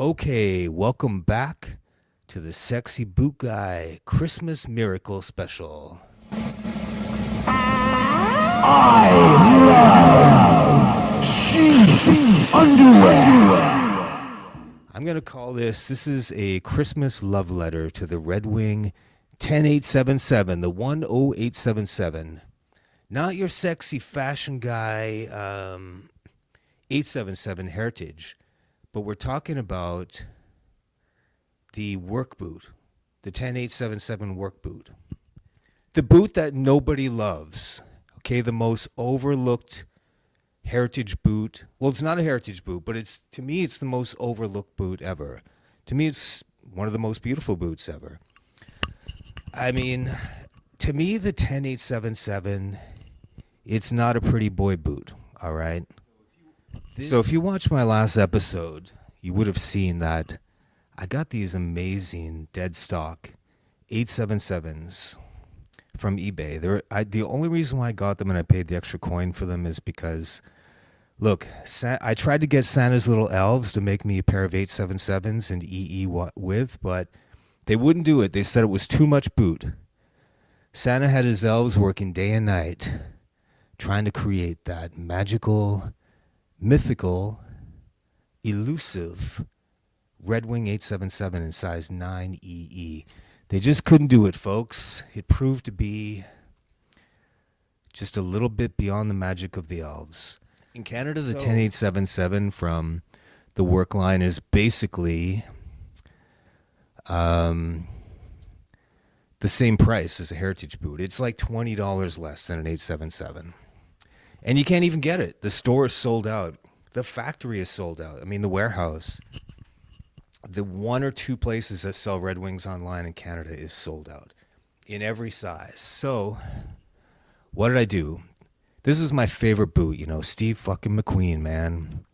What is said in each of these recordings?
Okay, welcome back to the Sexy Boot Guy Christmas Miracle Special. I love sheep underwear. I'm going to call this is a Christmas love letter to the Red Wing 10877, the 10877. Not your sexy fashion guy 877 heritage, but we're talking about the work boot, the 10877 work boot. The boot that nobody loves, okay, the most overlooked heritage boot. Well, it's not a heritage boot, but to me, it's the most overlooked boot ever. To me, it's one of the most beautiful boots ever. I mean, to me, the 10877, it's not a pretty boy boot, all right? So if you watched my last episode, you would have seen that I got these amazing dead stock 877s from eBay. The only reason why I got them and I paid the extra coin for them is because, look, I tried to get Santa's little elves to make me a pair of 877s in EE width, but they wouldn't do it. They said it was too much boot. Santa had his elves working day and night trying to create that magical, mythical, elusive Red Wing 877 in size 9EE. They just couldn't do it, folks. It proved to be just a little bit beyond the magic of the elves. In Canada, the 10877 from the work line is basically the same price as a heritage boot. It's like $20 less than an 877. And you can't even get it. The store is sold out. The factory is sold out. I mean, the warehouse, the one or two places that sell Red Wings online in Canada is sold out in every size. So what did I do? This is my favorite boot, Steve fucking McQueen, man.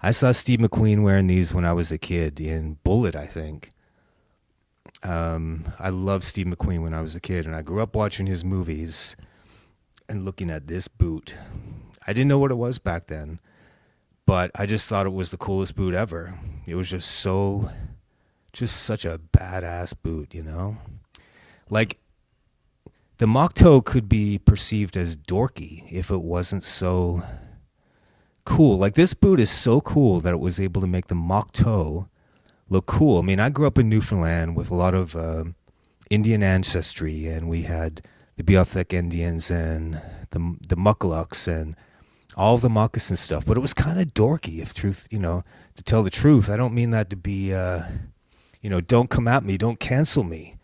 I saw Steve McQueen wearing these when I was a kid in Bullet, I think. I loved Steve McQueen when I was a kid, and I grew up watching his movies and looking at this boot. I didn't know what it was back then, but I just thought it was the coolest boot ever. It was just such a badass boot, Like, the mock toe could be perceived as dorky if it wasn't so cool. Like, this boot is so cool that it was able to make the mock toe look cool. I mean, I grew up in Newfoundland with a lot of Indian ancestry, and we had the Beothuk Indians and the Mucklucks and all of the moccasin stuff. But it was kind of dorky, to tell the truth. I don't mean that to be, don't come at me, don't cancel me.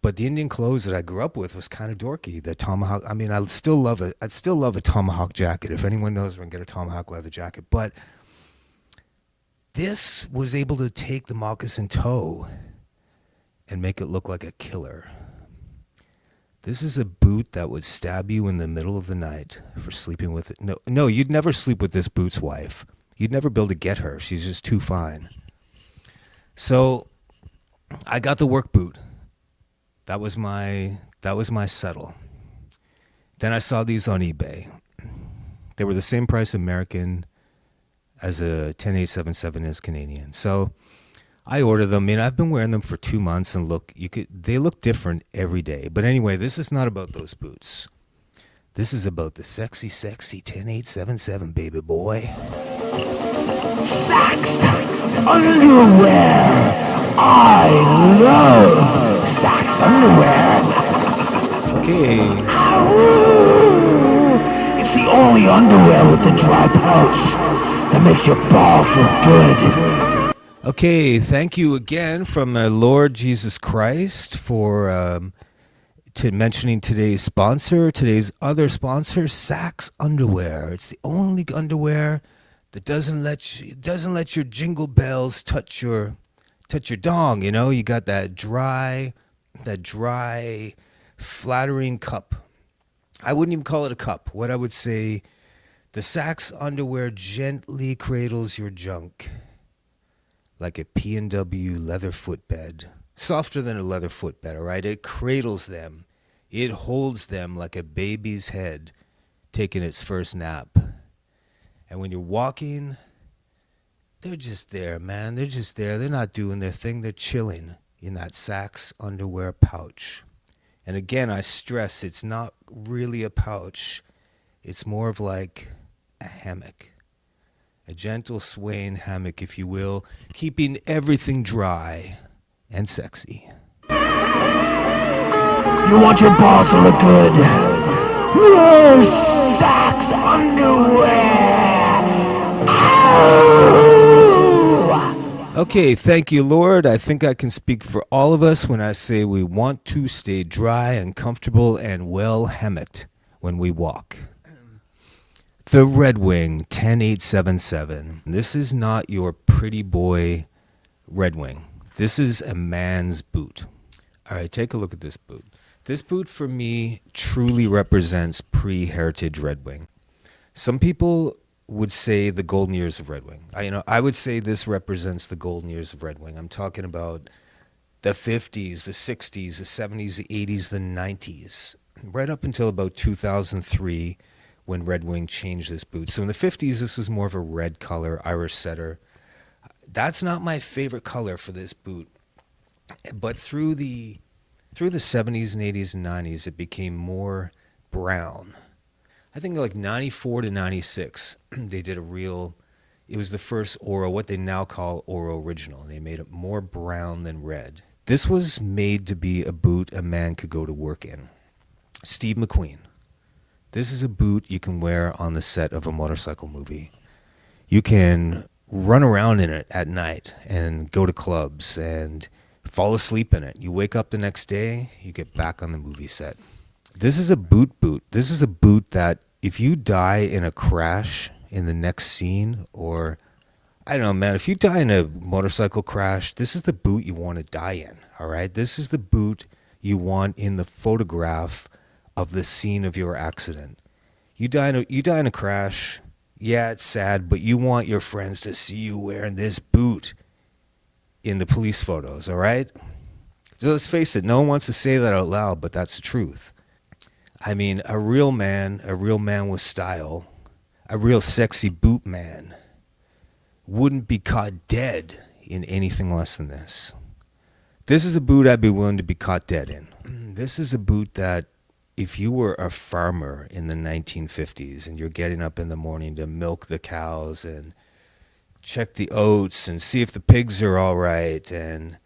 But the Indian clothes that I grew up with was kind of dorky. The tomahawk, I mean, I'd still love it. I'd still love a tomahawk jacket. If anyone knows where I can get a tomahawk leather jacket. But this was able to take the moccasin toe and make it look like a killer. This is a boot that would stab you in the middle of the night for sleeping with it. No, you'd never sleep with this boot's wife. You'd never be able to get her. She's just too fine. So I got the work boot. That was my settle. Then I saw these on eBay. They were the same price American as a 10877 is Canadian. So I ordered them. I mean, I've been wearing them for 2 months, and they look different every day. But anyway, this is not about those boots. This is about the sexy 10877, baby boy. Sax underwear. I love Sax underwear. Okay. It's the only underwear with the dry pouch that makes your balls look good. Okay, thank you again from my Lord Jesus Christ for mentioning today's sponsor. Today's other sponsor, Sax Underwear. It's the only underwear that doesn't let your jingle bells touch your dong. You got that dry, flattering cup. I wouldn't even call it a cup. What I would say, the Sax Underwear gently cradles your junk like a P&W leather footbed. Softer than a leather footbed, all right? It cradles them. It holds them like a baby's head taking its first nap. And when you're walking They're just there, man. They're just there. They're not doing their thing. They're chilling in that Saks underwear pouch. And again, I stress it's not really a pouch. It's more of like a hammock. A gentle swaying hammock, if you will, keeping everything dry and sexy. You want your balls to look good? Wear Saks underwear! Ow! Okay, thank you, Lord. I think I can speak for all of us when I say we want to stay dry and comfortable and well hammocked when we walk. The Red Wing 10877. This is not your pretty boy Red Wing. This is a man's boot. All right, take a look at this boot. This boot for me truly represents pre-heritage Red Wing. Some people would say the golden years of Red Wing. I would say this represents the golden years of Red Wing. I'm talking about the 50s, the 60s, the 70s, the 80s, the 90s, right up until about 2003 when Red Wing changed this boot. So in the 50s, this was more of a red color, Irish setter. That's not my favorite color for this boot. But through the 70s and 80s and 90s, it became more brown. I think like 94 to 96, they did it was the first Oro, what they now call Oro Original. They made it more brown than red. This was made to be a boot a man could go to work in. Steve McQueen. This is a boot you can wear on the set of a motorcycle movie. You can run around in it at night and go to clubs and fall asleep in it. You wake up the next day, you get back on the movie set. This is a boot. This is a boot that if you die in a crash in the next scene, or I don't know, man, if you die in a motorcycle crash, this is the boot you want to die in, all right? This is the boot you want in the photograph of the scene of your accident. You die in a crash, yeah, it's sad, but you want your friends to see you wearing this boot in the police photos, all right? So let's face it, no one wants to say that out loud, but that's the truth. I mean, a real man with style, a real sexy boot man wouldn't be caught dead in anything less than this. This is a boot I'd be willing to be caught dead in. This is a boot that if you were a farmer in the 1950s and you're getting up in the morning to milk the cows and check the oats and see if the pigs are all right and,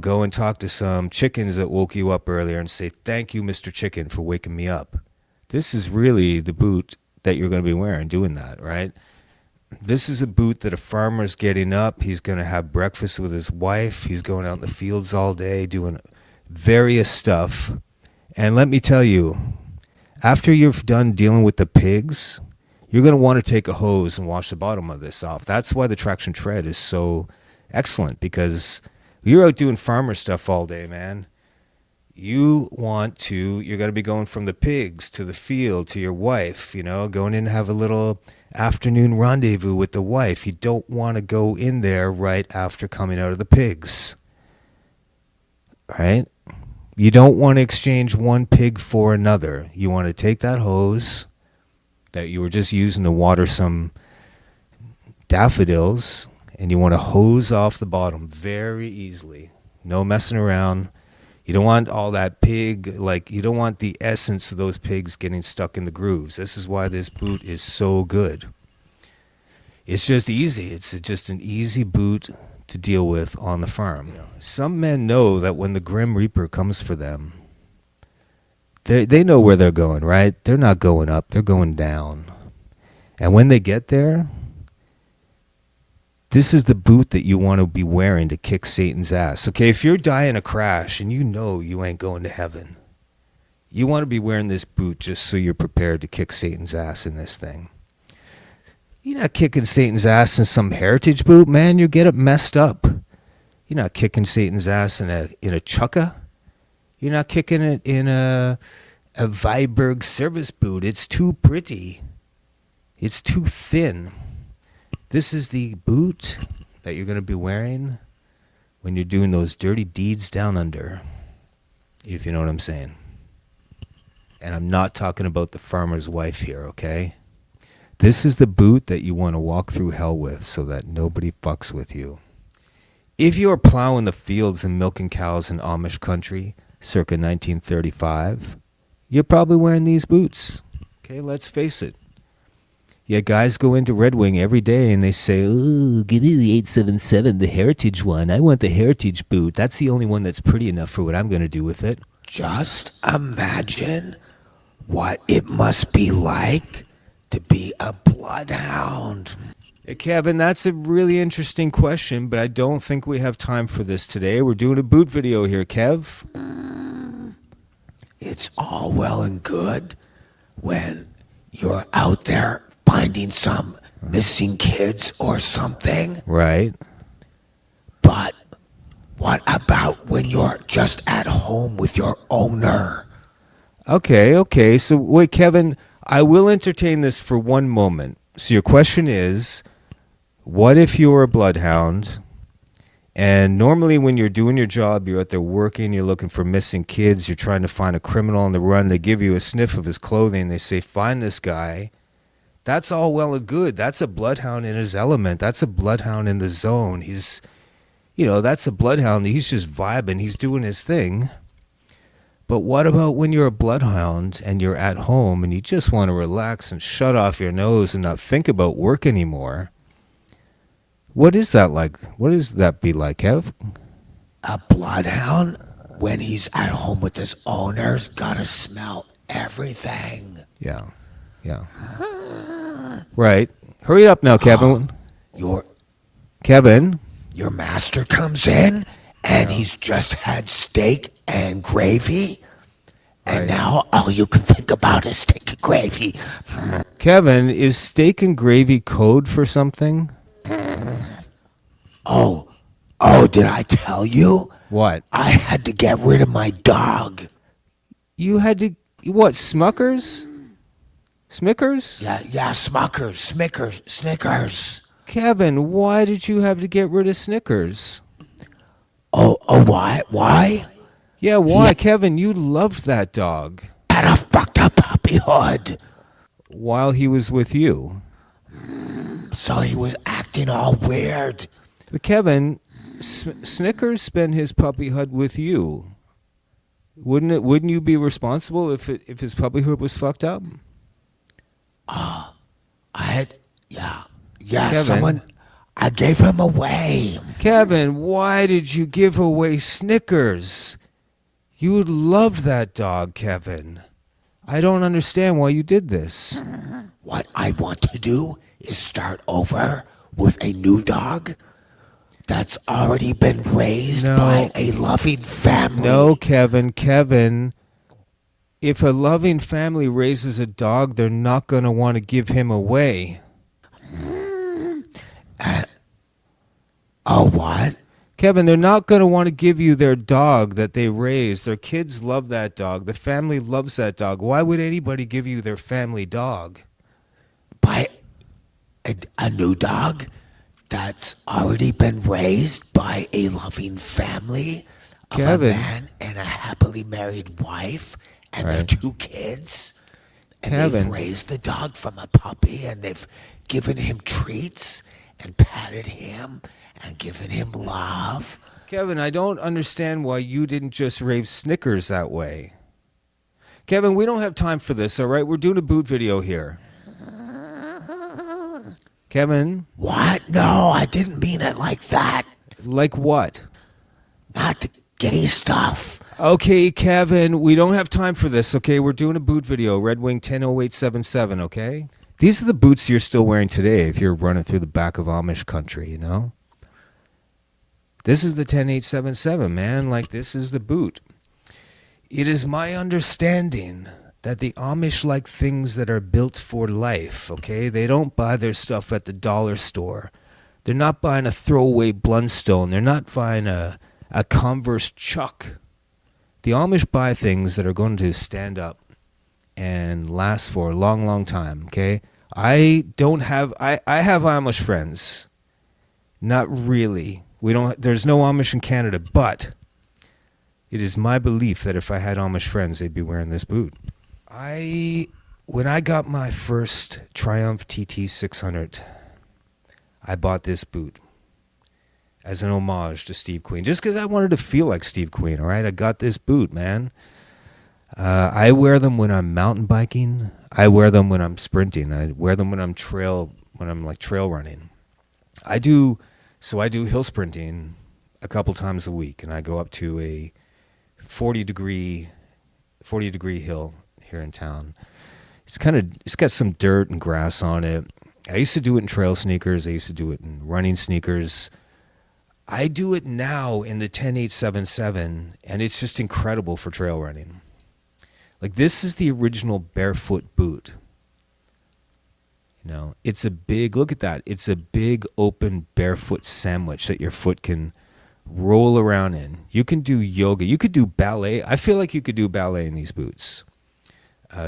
go and talk to some chickens that woke you up earlier and say, thank you, Mr. Chicken, for waking me up. This is really the boot that you're going to be wearing doing that, right? This is a boot that a farmer's getting up. He's going to have breakfast with his wife. He's going out in the fields all day doing various stuff. And let me tell you, after you're done dealing with the pigs, you're going to want to take a hose and wash the bottom of this off. That's why the traction tread is so excellent, because you're out doing farmer stuff all day, man. You're going to be going from the pigs to the field to your wife, going in to have a little afternoon rendezvous with the wife. You don't want to go in there right after coming out of the pigs, right? You don't want to exchange one pig for another. You want to take that hose that you were just using to water some daffodils, and you want to hose off the bottom very easily. No messing around. You don't want all that pig, you don't want the essence of those pigs getting stuck in the grooves. This is why this boot is so good. It's just easy. It's just an easy boot to deal with on the farm. Some men know that when the Grim Reaper comes for them, they know where they're going, right? They're not going up, they're going down. And when they get there, this is the boot that you want to be wearing to kick Satan's ass. Okay, if you're dying a crash and you know you ain't going to heaven, you want to be wearing this boot just so you're prepared to kick Satan's ass in this thing. You're not kicking Satan's ass in some heritage boot, man. You get it messed up. You're not kicking Satan's ass in a chukka. You're not kicking it in a Viberg service boot. It's too pretty. It's too thin. This is the boot that you're going to be wearing when you're doing those dirty deeds down under, if you know what I'm saying. And I'm not talking about the farmer's wife here, okay? This is the boot that you want to walk through hell with so that nobody fucks with you. If you're plowing the fields and milking cows in Amish country, circa 1935, you're probably wearing these boots. Okay, let's face it. Yeah, guys go into Red Wing every day and they say, "Oh, give me the 877, the heritage one. I want the heritage boot. That's the only one that's pretty enough for what I'm going to do with it." Just imagine what it must be like to be a bloodhound. Hey, Kevin, that's a really interesting question, but I don't think we have time for this today. We're doing a boot video here, Kev. It's all well and good when you're out there finding some missing kids or something. Right. But what about when you're just at home with your owner? Okay. So, wait, Kevin, I will entertain this for one moment. So your question is, what if you're a bloodhound, and normally when you're doing your job, you're out there working, you're looking for missing kids, you're trying to find a criminal on the run, they give you a sniff of his clothing, they say, find this guy. That's all well and good. That's a bloodhound in his element. That's a bloodhound in the zone. That's a bloodhound. He's just vibing. He's doing his thing. But what about when you're a bloodhound and you're at home and you just want to relax and shut off your nose and not think about work anymore? What is that like? What does that be like, Kev? A bloodhound, when he's at home with his owner's gotta smell everything. Yeah. Right. Hurry up now, Kevin. Kevin? Your master comes in and he's just had steak and gravy. And now all you can think about is steak and gravy. Kevin, is steak and gravy code for something? Oh, did I tell you? What? I had to get rid of my dog. You had to, what, Smuckers? Smickers? Yeah, Snickers. Kevin, why did you have to get rid of Snickers? Oh, why? Yeah, why? Yeah. Kevin, you loved that dog. Had a fucked up puppyhood. While he was with you. So he was acting all weird. But Kevin, Snickers spent his puppyhood with you. Wouldn't you be responsible if his puppyhood was fucked up? Kevin, I gave him away. Kevin, why did you give away Snickers? You would love that dog, Kevin. I don't understand why you did this. What I want to do is start over with a new dog that's already been raised by a loving family. No, Kevin. If a loving family raises a dog, they're not going to want to give him away. What? Kevin, they're not going to want to give you their dog that they raised. Their kids love that dog. The family loves that dog. Why would anybody give you their family dog? By a new dog that's already been raised by a loving family of a man and a happily married wife and their 2 kids. And they've raised the dog from a puppy and they've given him treats and patted him and given him love. Kevin, I don't understand why you didn't just raise Snickers that way. Kevin, we don't have time for this, all right? We're doing a boot video here. Kevin? What? No, I didn't mean it like that. Like what? Not the gay stuff. Okay, Kevin, we don't have time for this, okay? We're doing a boot video, Red Wing 100877, okay? These are the boots you're still wearing today if you're running through the back of Amish country, you know? This is the 10877, man. Like, this is the boot. It is my understanding that the Amish like things that are built for life, okay? They don't buy their stuff at the dollar store. They're not buying a throwaway Blundstone. They're not buying a Converse Chuck. The Amish buy things that are going to stand up and last for a long, long time, okay? I have Amish friends. Not really. There's no Amish in Canada, but it is my belief that if I had Amish friends, they'd be wearing this boot. I when I got my first Triumph TT 600, I bought this boot as an homage to Steve Queen, just because I wanted to feel like Steve Queen, all right? I got this boot, man. I wear them when I'm mountain biking. I wear them when I'm sprinting. I wear them when I'm trail running. I do hill sprinting a couple times a week, and I go up to a 40 degree hill here in town. It's got some dirt and grass on it. I used to do it in trail sneakers. I used to do it in running sneakers. I do it now in the 10877, and it's just incredible for trail running. Like, this is the original barefoot boot. You know, look at that. It's a big open barefoot sandwich that your foot can roll around in. You can do yoga. You could do ballet. I feel like you could do ballet in these boots.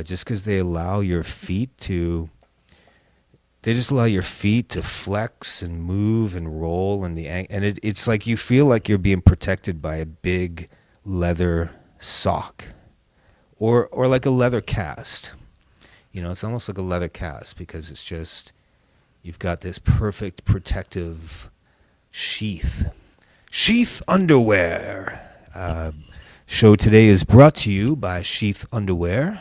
Just because they allow your feet to... They just allow your feet to flex and move and roll, and it's like you feel like you're being protected by a big leather sock, or like a leather cast. You know, it's almost like a leather cast because it's just you've got this perfect protective sheath underwear. Show today is brought to you by Sheath Underwear.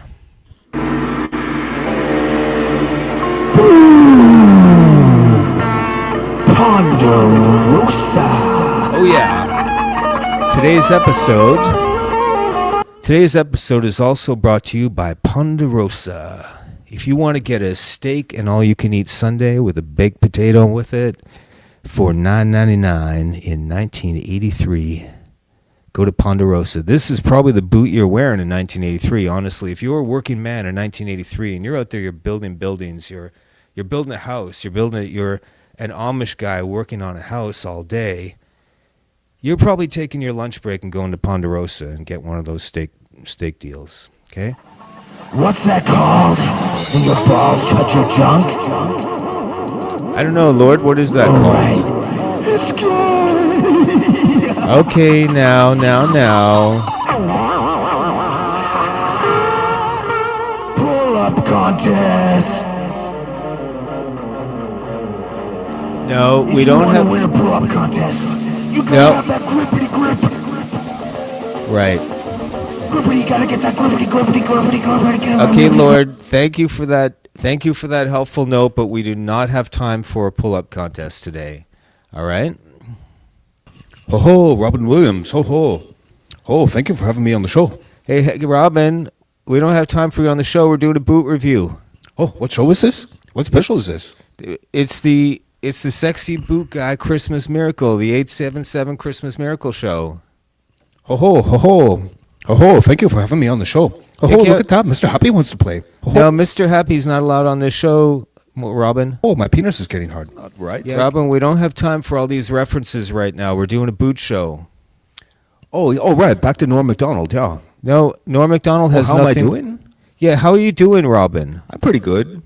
Ponderosa. Oh yeah. Today's episode is also brought to you by Ponderosa. If you want to get a steak and all-you-can-eat sundae with a baked potato with it for $9.99 in 1983, go to Ponderosa. This is probably the boot you're wearing in 1983. Honestly, if you're a working man in 1983 and you're out there, you're building buildings, you're building a house, you're an Amish guy working on a house all day, you're probably taking your lunch break and going to Ponderosa and get one of those steak deals, okay? What's that called? When your balls touch your junk? I don't know, Lord. What is that called? Right. It's gay. Okay, now. Pull-up contest. No, we If don't you have... want to win a pull-up contest, you gotta No. have that grippity grip. Right. Grippity, you gotta get that grippity. Okay, Lord, thank you for that helpful note, but we do not have time for a pull-up contest today. All right? Ho ho, Robin Williams. Ho ho. Oh, thank you for having me on the show. Hey, Robin, we don't have time for you on the show. We're doing a boot review. Oh, what show is this? What special is this? It's the Sexy Boot Guy Christmas Miracle, the 877 Christmas Miracle Show. Ho ho, ho ho. Ho ho, thank you for having me on the show. Ho ho, look at that. Mr. Happy wants to play. Ho, ho. No, Mr. Happy's not allowed on this show, Robin. Oh, my penis is getting hard. Right? Yeah. Robin, we don't have time for all these references right now. We're doing a boot show. Oh, right. Back to Norm Macdonald, yeah. No, Norm Macdonald has how nothing. am I doing? Yeah, how are you doing, Robin? I'm pretty good.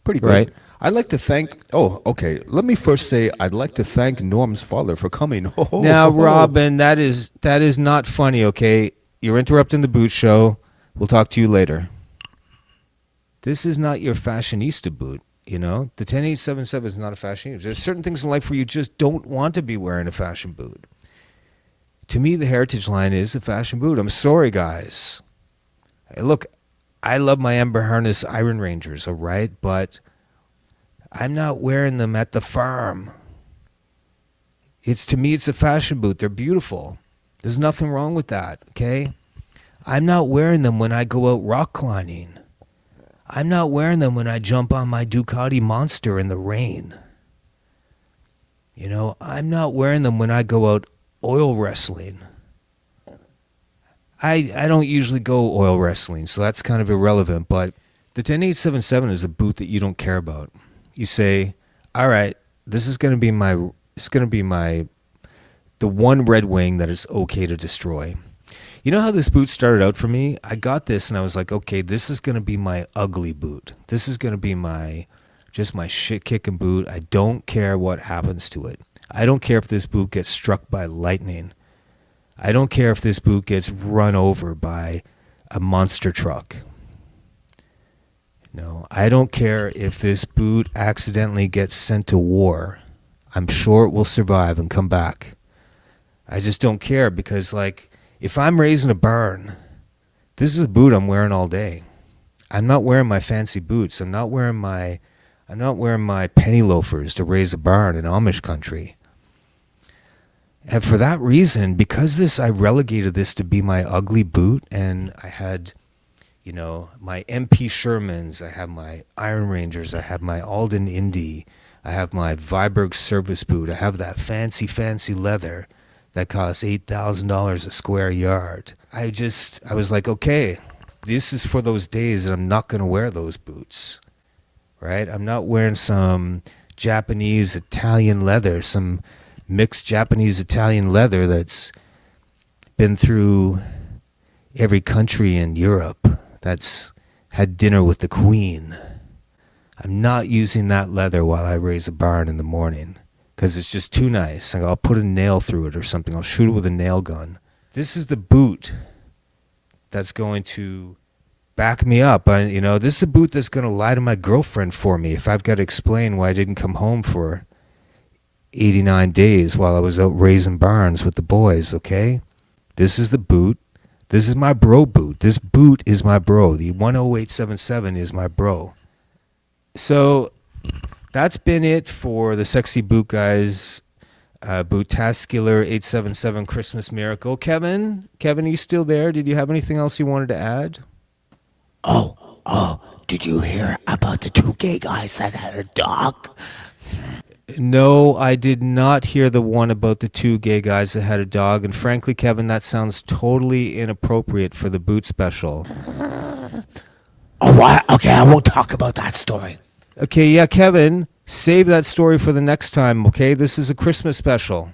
Pretty good. Right. I'd like to thank... Oh, okay. Let me first say I'd like to thank Norm's father for coming. Ho, ho, Now, ho, ho. Robin, that is not funny, okay? You're interrupting the boot show. We'll talk to you later. This is not your fashionista boot, you know? The 10877 is not a fashionista. There's certain things in life where you just don't want to be wearing a fashion boot. To me, the Heritage line is a fashion boot. I'm sorry, guys. Hey, look, I love my Ember Harness Iron Rangers, all right? But I'm not wearing them at the farm. To me, it's a fashion boot. They're beautiful. There's nothing wrong with that, okay? I'm not wearing them when I go out rock climbing. I'm not wearing them when I jump on my Ducati Monster in the rain. You know, I'm not wearing them when I go out oil wrestling. I don't usually go oil wrestling, so that's kind of irrelevant, but the 10877 is a boot that you don't care about. You say, all right, this is going to be the one Red Wing that is okay to destroy. You know how this boot started out for me? I got this and I was like, okay, this is going to be my ugly boot. This is going to be my shit-kicking boot. I don't care what happens to it. I don't care if this boot gets struck by lightning. I don't care if this boot gets run over by a monster truck. No, I don't care if this boot accidentally gets sent to war. I'm sure it will survive and come back. I just don't care because, like, if I'm raising a barn, this is a boot I'm wearing all day. I'm not wearing my fancy boots. I'm not wearing my penny loafers to raise a barn in Amish country. And for that reason, because I relegated this to be my ugly boot, and I had, my MP Shermans, I have my Iron Rangers, I have my Alden Indy, I have my Viberg service boot, I have that fancy leather that costs $8,000 a square yard. I was like, okay, this is for those days that I'm not going to wear those boots, right? I'm not wearing some Japanese Italian leather, some mixed Japanese Italian leather that's been through every country in Europe, that's had dinner with the Queen. I'm not using that leather while I raise a barn in the morning because it's just too nice. I'll put a nail through it or something. I'll shoot it with a nail gun. This is the boot that's going to back me up. This is a boot that's going to lie to my girlfriend for me if I've got to explain why I didn't come home for 89 days while I was out raising barns with the boys, okay? This is the boot. This is my bro boot. This boot is my bro. The 10877 is my bro. So that's been it for the Sexy Boot Guys Bootacular 877 Christmas Miracle. Kevin, are you still there? Did you have anything else you wanted to add? Oh, did you hear about the 2 gay guys that had a dog? No, I did not hear the one about the 2 gay guys that had a dog. And frankly, Kevin, that sounds totally inappropriate for the boot special. Oh, what? Okay, I won't talk about that story. Okay, yeah, Kevin, save that story for the next time, okay? This is a Christmas special.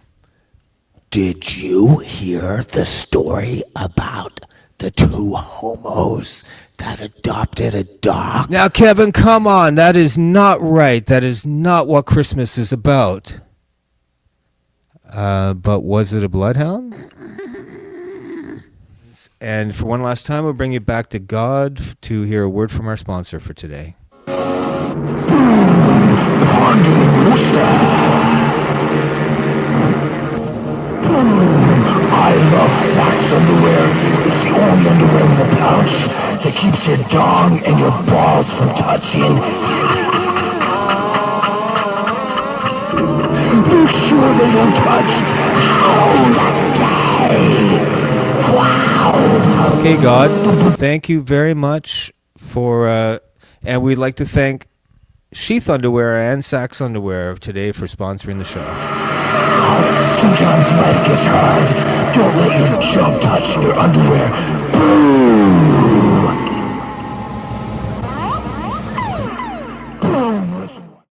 Did you hear the story about the 2 homos that adopted a dog? Now, Kevin, come on. That is not right. That is not what Christmas is about. But was it a bloodhound? And for one last time, we'll bring you back to God to hear a word from our sponsor for today. I love Sax underwear. It's the only underwear with a pouch that keeps your dong and your balls from touching. Make sure they don't touch. Oh, that's gay. Wow. Okay, God, thank you very much for, and we'd like to thank Sheath Underwear and Sax Underwear today for sponsoring the show. Sometimes life gets hard. Don't let your chum touch your underwear.